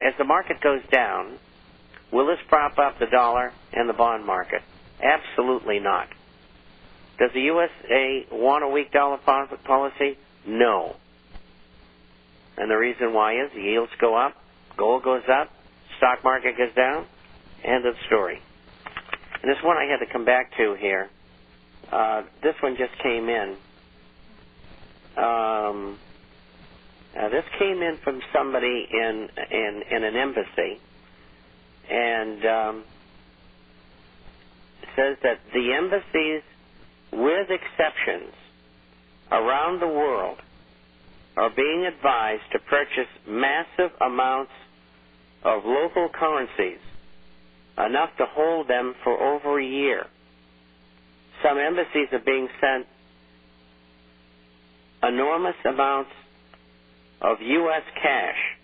as the market goes down, will this prop up the dollar and the bond market? Absolutely not. Does the USA want a weak dollar policy? No. And the reason why is the yields go up, gold goes up, stock market goes down, end of story. And this one I had to come back to here. This one just came in. This came in from somebody in an embassy, and it says that the embassies, with exceptions, around the world are being advised to purchase massive amounts of local currencies, enough to hold them for over a year. Some embassies are being sent enormous amounts of U.S. cash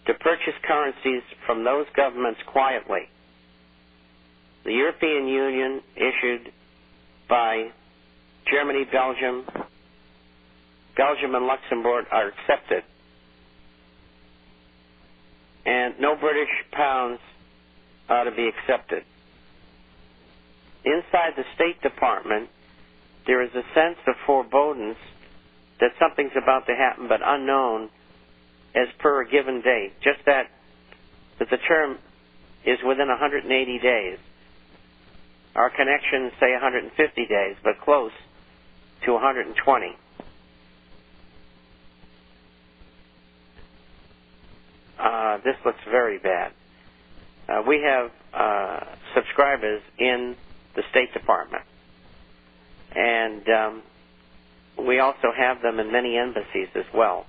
to purchase currencies from those governments quietly. The European Union, issued by Germany, Belgium and Luxembourg, are accepted. And no British pounds are to be accepted. Inside the State Department, there is a sense of forebodance that something's about to happen, but unknown as per a given date. Just that the term is within 180 days. Our connections say 150 days, but close to 120. This looks very bad. We have subscribers in the State Department, and we also have them in many embassies as well.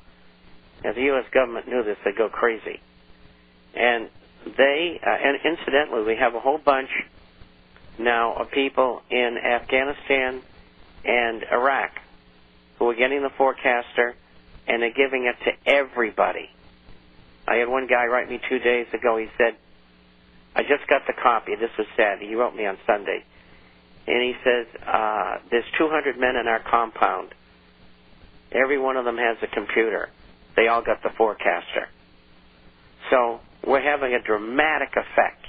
If the U.S. government knew this, they'd go crazy. And and incidentally, we have a whole bunch now of people in Afghanistan and Iraq who are getting the forecaster, and they're giving it to everybody. I had one guy write me 2 days ago. He said, I just got the copy. This was sad. He wrote me on Sunday. And he says, there's 200 men in our compound. Every one of them has a computer. They all got the forecaster. So we're having a dramatic effect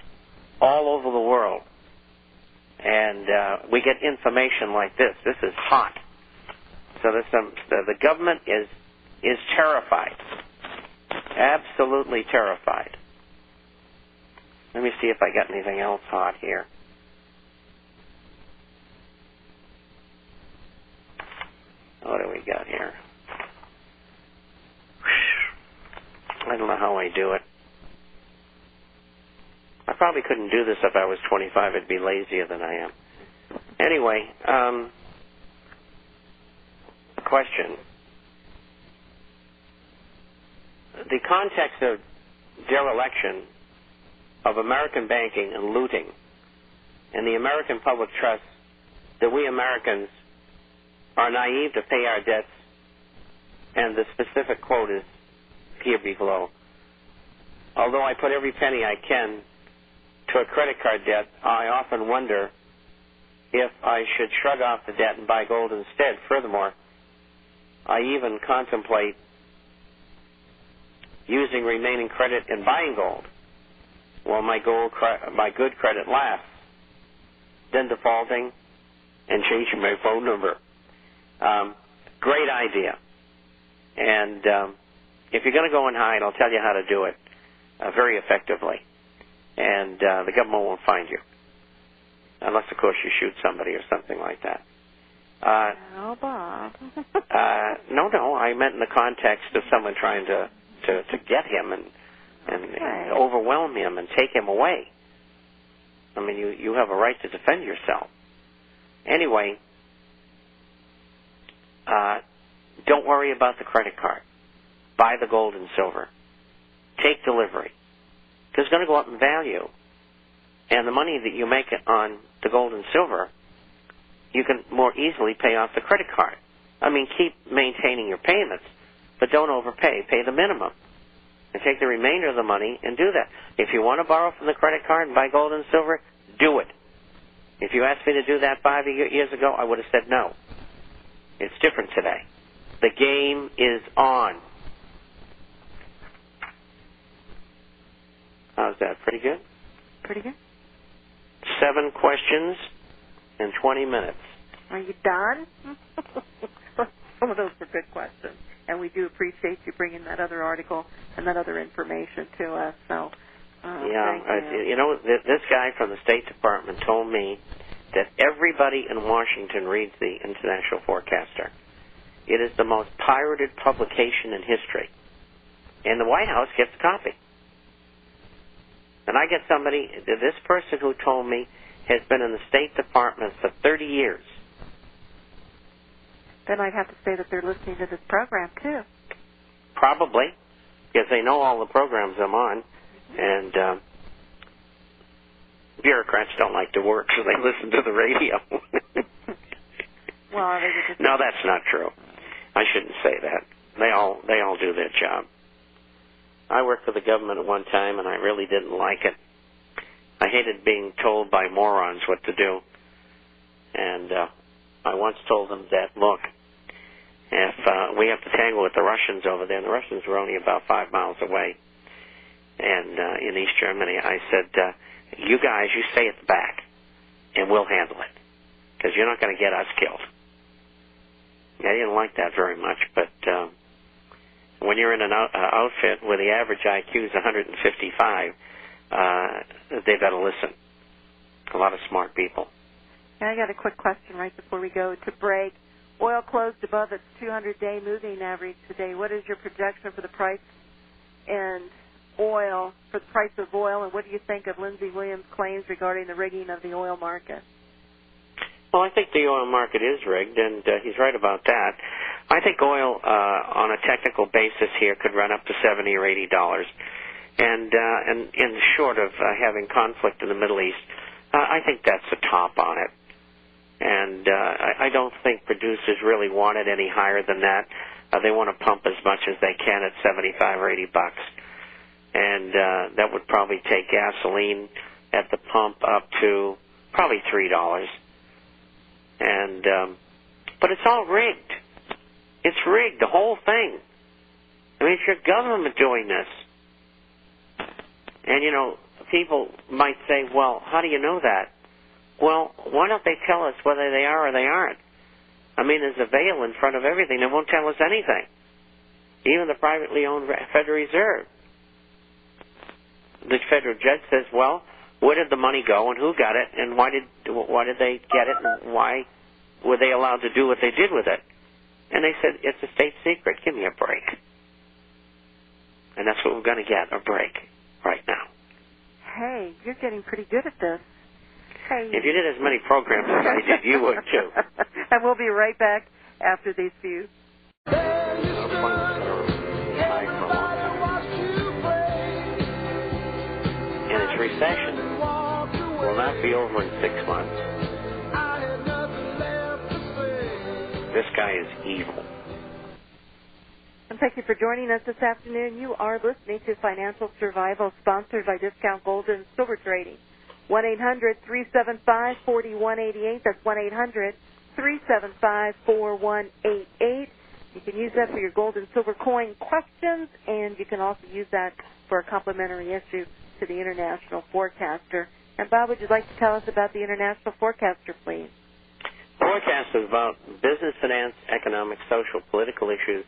all over the world. And we get information like this. This is hot. So the government is terrified. Absolutely terrified. Let me see if I got anything else hot here. What do we got here? I don't know how I do it. I probably couldn't do this if I was 25. I'd be lazier than I am. Anyway, question. The context of dereliction of American banking and looting and the American public trust that we Americans are naive to pay our debts, and the specific quote is here below. Although I put every penny I can to a credit card debt, I often wonder if I should shrug off the debt and buy gold instead. Furthermore, I even contemplate using remaining credit and buying gold while my good credit lasts, then defaulting and changing my phone number. Great idea. And if you're going to go and hide, I'll tell you how to do it very effectively. And the government won't find you. Unless, of course, you shoot somebody or something like that. Oh, Bob. No, I meant in the context of someone trying to get him and overwhelm him and take him away. I mean, you have a right to defend yourself. Anyway, don't worry about the credit card. Buy the gold and silver. Take delivery. Because it's going to go up in value. And the money that you make on the gold and silver, you can more easily pay off the credit card. I mean, keep maintaining your payments, but don't overpay. Pay the minimum. And take the remainder of the money and do that. If you want to borrow from the credit card and buy gold and silver, do it. If you asked me to do that 5 years ago, I would have said no. It's different today. The game is on. How's that? Pretty good? Pretty good. 7 questions in 20 minutes. Are you done? Some of those were good questions, and we do appreciate you bringing that other article and that other information to us. So, thank you. You know, this guy from the State Department told me that everybody in Washington reads the International Forecaster. It is the most pirated publication in history, and the White House gets a copy. And I get somebody, this person who told me has been in the State Department for 30 years. Then I'd have to say that they're listening to this program, too. Probably, because they know all the programs I'm on, and bureaucrats don't like to work, so they listen to the radio. Well, no, that's not true. I shouldn't say that. They all do their job. I worked for the government at one time, and I really didn't like it. I hated being told by morons what to do. And I once told them that, look, if we have to tangle with the Russians over there, and the Russians were only about 5 miles away, and in East Germany, I said, you guys, you stay at the back, and we'll handle it, because you're not going to get us killed. I didn't like that very much, but when you're in an outfit where the average IQ is 155, they better listen. A lot of smart people. I got a quick question right before we go to break. Oil closed above its 200-day moving average today. What is your projection for the price and oil, for the price of oil, and what do you think of Lindsey Williams' claims regarding the rigging of the oil market? Well, I think the oil market is rigged, and he's right about that. I think oil, on a technical basis here, could run up to $70 or $80. And short of having conflict in the Middle East, I think that's the top on it. And I don't think producers really want it any higher than that. They want to pump as much as they can at $75 or $80. And that would probably take gasoline at the pump up to probably $3. And but it's all rigged. It's rigged, the whole thing. I mean, it's your government doing this. And, you know, people might say, well, how do you know that? Well, why don't they tell us whether they are or they aren't? I mean, there's a veil in front of everything. They won't tell us anything. Even the privately owned Federal Reserve. The federal judge says, well, where did the money go and who got it and why did they get it and why were they allowed to do what they did with it? And they said, it's a state secret. Give me a break. And that's what we're going to get, a break right now. Hey, you're getting pretty good at this. Hey. If you did as many programs as I did, you would too. And we'll be right back after these few. And its recession will not be over in 6 months. This guy is evil. And thank you for joining us this afternoon. You are listening to Financial Survival, sponsored by Discount Gold and Silver Trading. 1-800-375-4188. That's 1-800-375-4188. You can use that for your gold and silver coin questions, and you can also use that for a complimentary issue to the International Forecaster. And, Bob, would you like to tell us about the International Forecaster, please? Forecast is about business, finance, economic, social, political issues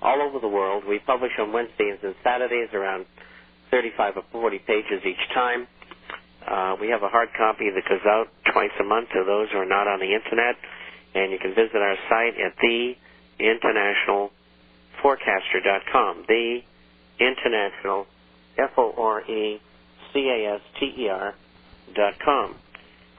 all over the world. We publish on Wednesdays and Saturdays, around 35 or 40 pages each time. We have a hard copy that goes out twice a month to those who are not on the Internet, and you can visit our site at theinternationalforecaster.com, the International, Forecaster.com.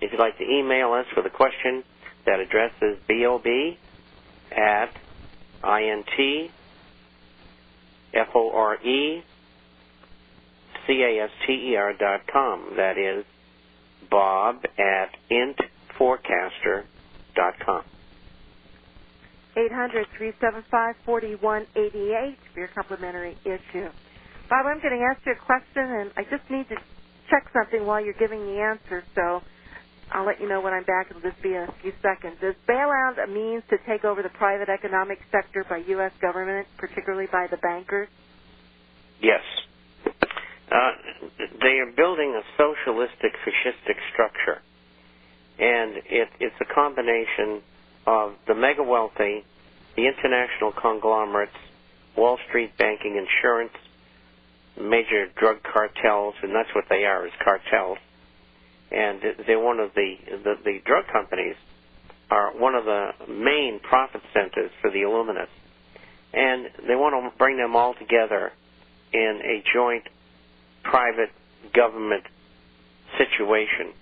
If you'd like to email us with a question, that address is bob@intforecaster.com. That is bob@intforecaster.com. 800-375-4188 for your complimentary issue. Bob, I'm going to ask you a question, and I just need to check something while you're giving the answer, so I'll let you know when I'm back. It'll just be a few seconds. Is bailout a means to take over the private economic sector by U.S. government, particularly by the bankers? Yes. they are building a socialistic, fascistic structure. And it's a combination of the mega wealthy, the international conglomerates, Wall Street banking, insurance, major drug cartels, and that's what they are, is cartels. And they're one of the drug companies are one of the main profit centers for the Illuminists. And they want to bring them all together in a joint private government situation